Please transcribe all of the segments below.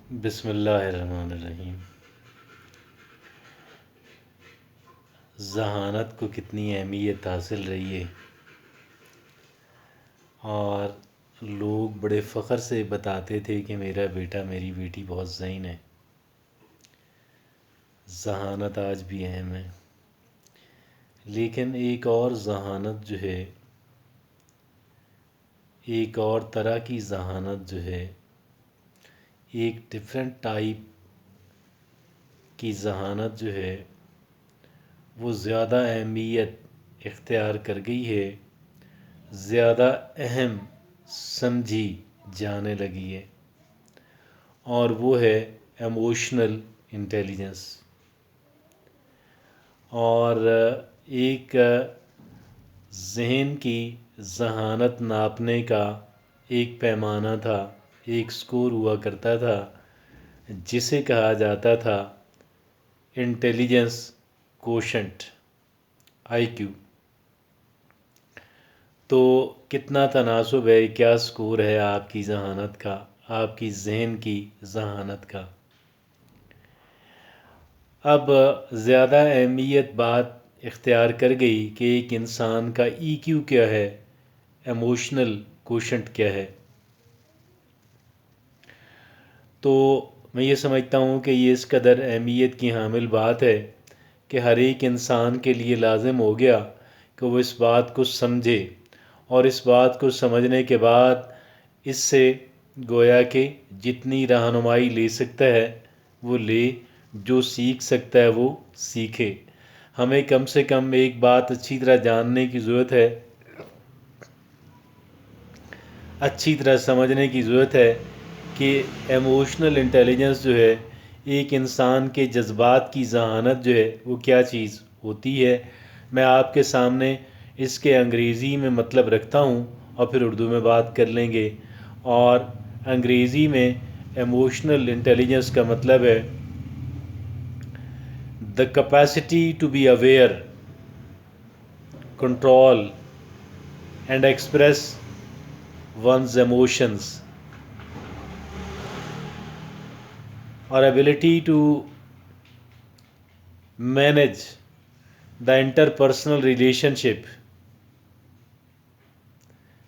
بسم اللہ الرحمن الرحیم۔ ذہانت کو کتنی اہمیت حاصل رہی ہے اور لوگ بڑے فخر سے بتاتے تھے کہ میرا بیٹا میری بیٹی بہت ذہین ہے۔ ذہانت آج بھی اہم ہے، لیکن ایک اور ذہانت جو ہے، ایک اور طرح کی ذہانت جو ہے، ایک ڈفرینٹ ٹائپ کی ذہانت جو ہے وہ زیادہ اہمیت اختیار کر گئی ہے، زیادہ اہم سمجھی جانے لگی ہے، اور وہ ہے ایموشنل انٹیلیجنس۔ اور ایک ذہن کی ذہانت ناپنے کا ایک پیمانہ تھا، ایک سکور ہوا کرتا تھا جسے کہا جاتا تھا انٹیلیجنس کوشنٹ، آئی کیو۔ تو کتنا تناسب ہے، کیا سکور ہے آپ کی ذہانت کا، آپ کی ذہن کی ذہانت کا۔ اب زیادہ اہمیت بات اختیار کر گئی کہ ایک انسان کا ای کیو کیا ہے، ایموشنل کوشنٹ کیا ہے۔ تو میں یہ سمجھتا ہوں کہ یہ اس قدر اہمیت کی حامل بات ہے کہ ہر ایک انسان کے لیے لازم ہو گیا کہ وہ اس بات کو سمجھے، اور اس بات کو سمجھنے کے بعد اس سے گویا کہ جتنی رہنمائی لے سکتا ہے وہ لے، جو سیکھ سکتا ہے وہ سیکھے۔ ہمیں کم سے کم ایک بات اچھی طرح جاننے کی ضرورت ہے، اچھی طرح سمجھنے کی ضرورت ہے کہ ایموشنل انٹیلیجنس جو ہے، ایک انسان کے جذبات کی ذہانت جو ہے وہ کیا چیز ہوتی ہے۔ میں آپ کے سامنے اس کے انگریزی میں مطلب رکھتا ہوں اور پھر اردو میں بات کر لیں گے۔ اور انگریزی میں ایموشنل انٹیلیجنس کا مطلب ہے the capacity to be aware, control and express one's emotions, or ability to manage the interpersonal relationship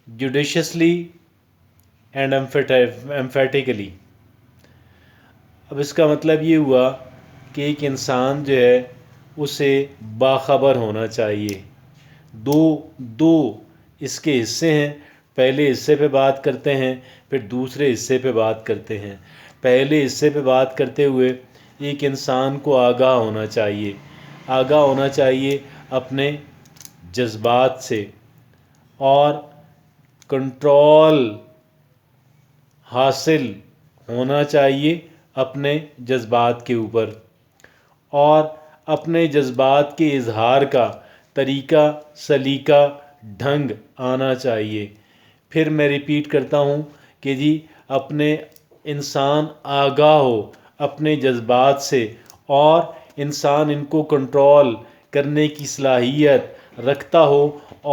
judiciously and emphatically۔ اب اس کا مطلب یہ ہوا کہ ایک انسان جو ہے اسے باخبر ہونا چاہیے۔ دو اس کے حصے ہیں، پہلے حصے پہ بات کرتے ہیں، پھر دوسرے حصے پہ بات کرتے ہیں۔ پہلے حصے پہ بات کرتے ہوئے ایک انسان کو آگاہ ہونا چاہیے، آگاہ ہونا چاہیے اپنے جذبات سے، اور کنٹرول حاصل ہونا چاہیے اپنے جذبات کے اوپر، اور اپنے جذبات کے اظہار کا طریقہ، سلیقہ، ڈھنگ آنا چاہیے۔ پھر میں ریپیٹ کرتا ہوں کہ جی اپنے انسان آگاہ ہو اپنے جذبات سے، اور انسان ان کو کنٹرول کرنے کی صلاحیت رکھتا ہو،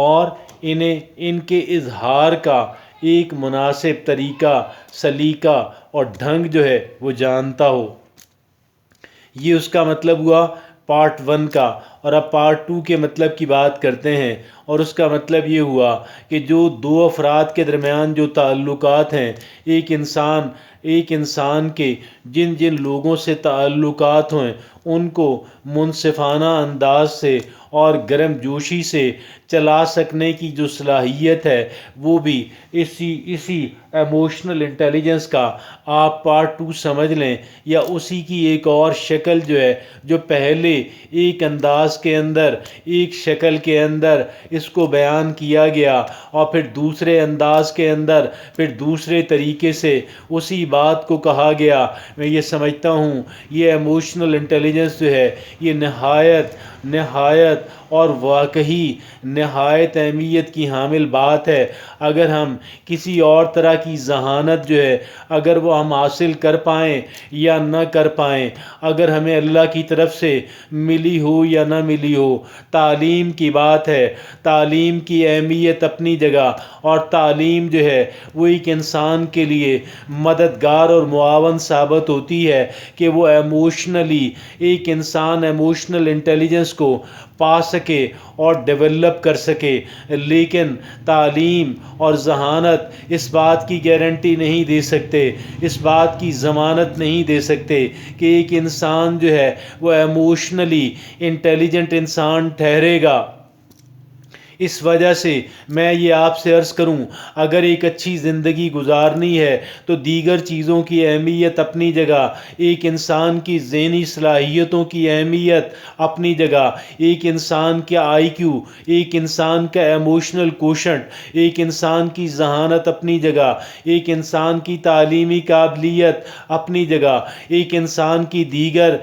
اور ان کے اظہار کا ایک مناسب طریقہ، سلیقہ اور ڈھنگ جو ہے وہ جانتا ہو۔ یہ اس کا مطلب ہوا پارٹ 1 کا۔ اور اب پارٹ 2 کے مطلب کی بات کرتے ہیں، اور اس کا مطلب یہ ہوا کہ جو دو افراد کے درمیان جو تعلقات ہیں، ایک انسان کے جن لوگوں سے تعلقات ہیں ان کو منصفانہ انداز سے اور گرم جوشی سے چلا سکنے کی جو صلاحیت ہے، وہ بھی اسی ایموشنل انٹیلیجنس کا آپ پارٹ 2 سمجھ لیں، یا اسی کی ایک اور شکل جو ہے، جو پہلے ایک انداز کے اندر، ایک شکل کے اندر اس کو بیان کیا گیا، اور پھر دوسرے انداز کے اندر پھر دوسرے طریقے سے اسی بات کو کہا گیا۔ میں یہ سمجھتا ہوں یہ ایموشنل انٹیلیجنس جو ہے یہ نہایت اور واقعی نہایت اہمیت کی حامل بات ہے۔ اگر ہم کسی اور طرح کی ذہانت جو ہے، اگر وہ ہم حاصل کر پائیں یا نہ کر پائیں، اگر ہمیں اللہ کی طرف سے ملی ہو یا نہ نہ ملی ہو۔ تعلیم کی بات ہے، تعلیم کی اہمیت اپنی جگہ، اور تعلیم جو ہے وہ ایک انسان کے لیے مددگار اور معاون ثابت ہوتی ہے کہ وہ ایموشنلی ایک انسان ایموشنل انٹیلیجنس کو پا سکے اور ڈیولپ کر سکے، لیکن تعلیم اور ذہانت اس بات کی گارنٹی نہیں دے سکتے، اس بات کی ضمانت نہیں دے سکتے کہ ایک انسان جو ہے وہ ایموشنلی انٹیلیجنٹ انسان ٹھہرے گا۔ اس وجہ سے میں یہ آپ سے عرض کروں، اگر ایک اچھی زندگی گزارنی ہے تو دیگر چیزوں کی اہمیت اپنی جگہ، ایک انسان کی ذہنی صلاحیتوں کی اہمیت اپنی جگہ، ایک انسان کا آئی کیو، ایک انسان کا ایموشنل کوشنٹ، ایک انسان کی ذہانت اپنی جگہ، ایک انسان کی تعلیمی قابلیت اپنی جگہ، ایک انسان کی دیگر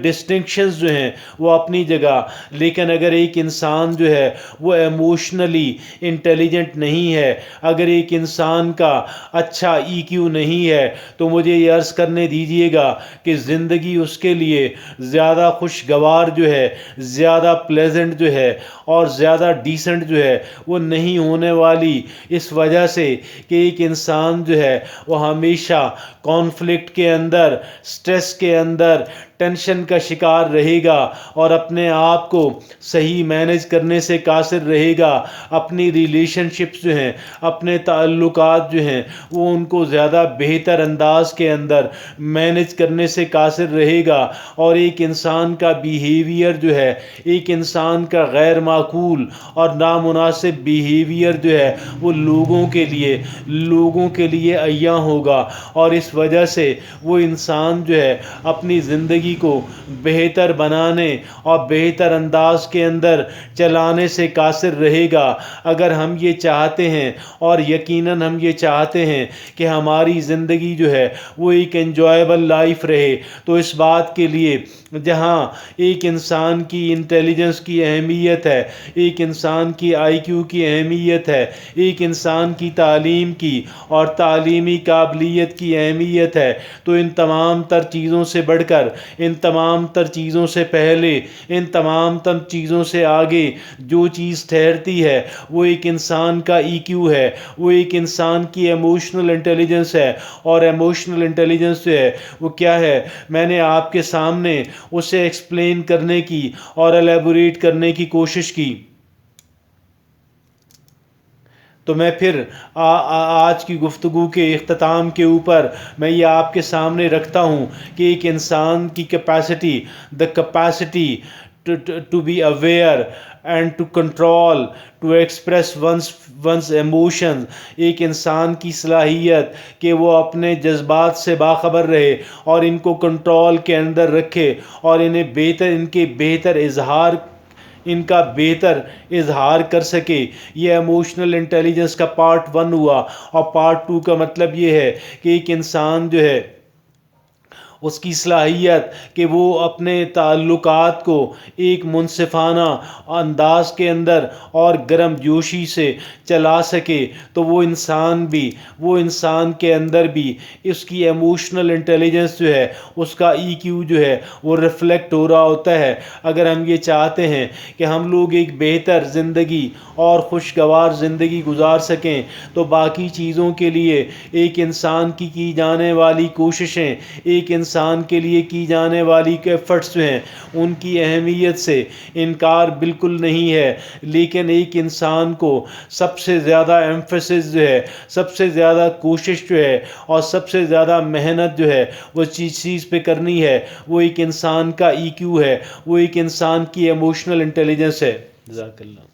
ڈسٹنکشنز جو ہیں وہ اپنی جگہ، لیکن اگر ایک انسان جو ہے وہ ایموشنلی انٹیلیجنٹ نہیں ہے، اگر ایک انسان کا اچھا ای کیو نہیں ہے، تو مجھے یہ عرض کرنے دیجیے گا کہ زندگی اس کے لیے زیادہ خوشگوار جو ہے، زیادہ پلیزنٹ جو ہے اور زیادہ ڈیسنٹ جو ہے وہ نہیں ہونے والی، اس وجہ سے کہ ایک انسان جو ہے وہ ہمیشہ کانفلکٹ کے اندر، سٹریس کے اندر، ٹینشن کا شکار رہے گا اور اپنے آپ کو صحیح مینیج کرنے سے قاصر رہے گا، اپنی ریلیشن شپس جو ہیں، اپنے تعلقات جو ہیں وہ ان کو زیادہ بہتر انداز کے اندر مینیج کرنے سے قاصر رہے گا، اور ایک انسان کا بیہیویئر جو ہے، ایک انسان کا غیر معقول اور نامناسب بیہیویئر جو ہے وہ لوگوں کے لیے عیاں ہوگا، اور اس وجہ سے وہ انسان جو ہے اپنی زندگی کو بہتر بنانے اور بہتر انداز کے اندر چلانے سے قاصر رہے گا۔ اگر ہم یہ چاہتے ہیں، اور یقیناً ہم یہ چاہتے ہیں کہ ہماری زندگی جو ہے وہ ایک انجوائبل لائف رہے، تو اس بات کے لیے جہاں ایک انسان کی انٹیلیجنس کی اہمیت ہے، ایک انسان کی آئی کیو کی اہمیت ہے، ایک انسان کی تعلیم کی اور تعلیمی قابلیت کی اہمیت ہے، تو ان تمام تر چیزوں سے بڑھ کر، ان تمام تر چیزوں سے پہلے، ان تمام تر چیزوں سے آگے جو چیز ٹھہرتی ہے وہ ایک انسان کا ای کیو ہے، وہ ایک انسان کی ایموشنل انٹیلیجنس ہے، اور ایموشنل انٹیلیجنس جو ہے وہ کیا ہے، میں نے آپ کے سامنے اسے ایکسپلین کرنے کی اور ایلیبوریٹ کرنے کی کوشش کی۔ تو میں پھر آج کی گفتگو کے اختتام کے اوپر میں یہ آپ کے سامنے رکھتا ہوں کہ ایک انسان کی capacity, the capacity to be aware and to control, to express one's emotion, ایک انسان کی صلاحیت کہ وہ اپنے جذبات سے باخبر رہے اور ان کو کنٹرول کے اندر رکھے، اور ان کا بہتر اظہار کر سکے، یہ ایموشنل انٹیلیجنس کا پارٹ 1 ہوا۔ اور پارٹ 2 کا مطلب یہ ہے کہ ایک انسان جو ہے اس کی صلاحیت کہ وہ اپنے تعلقات کو ایک منصفانہ انداز کے اندر اور گرم جوشی سے چلا سکے، تو وہ انسان کے اندر بھی اس کی ایموشنل انٹیلیجنس جو ہے، اس کا ای کیو جو ہے وہ ریفلیکٹ ہو رہا ہوتا ہے۔ اگر ہم یہ چاہتے ہیں کہ ہم لوگ ایک بہتر زندگی اور خوشگوار زندگی گزار سکیں، تو باقی چیزوں کے لیے ایک انسان کی جانے والی کوششیں، ایک انسان کے لیے کی جانے والی ایفرٹس جو ہیں، ان کی اہمیت سے انکار بالکل نہیں ہے، لیکن ایک انسان کو سب سے زیادہ ایمفیسس جو ہے، سب سے زیادہ کوشش جو ہے اور سب سے زیادہ محنت جو ہے وہ چیز پہ کرنی ہے، وہ ایک انسان کا ای کیو ہے، وہ ایک انسان کی ایموشنل انٹیلیجنس ہے۔ جزاک اللہ۔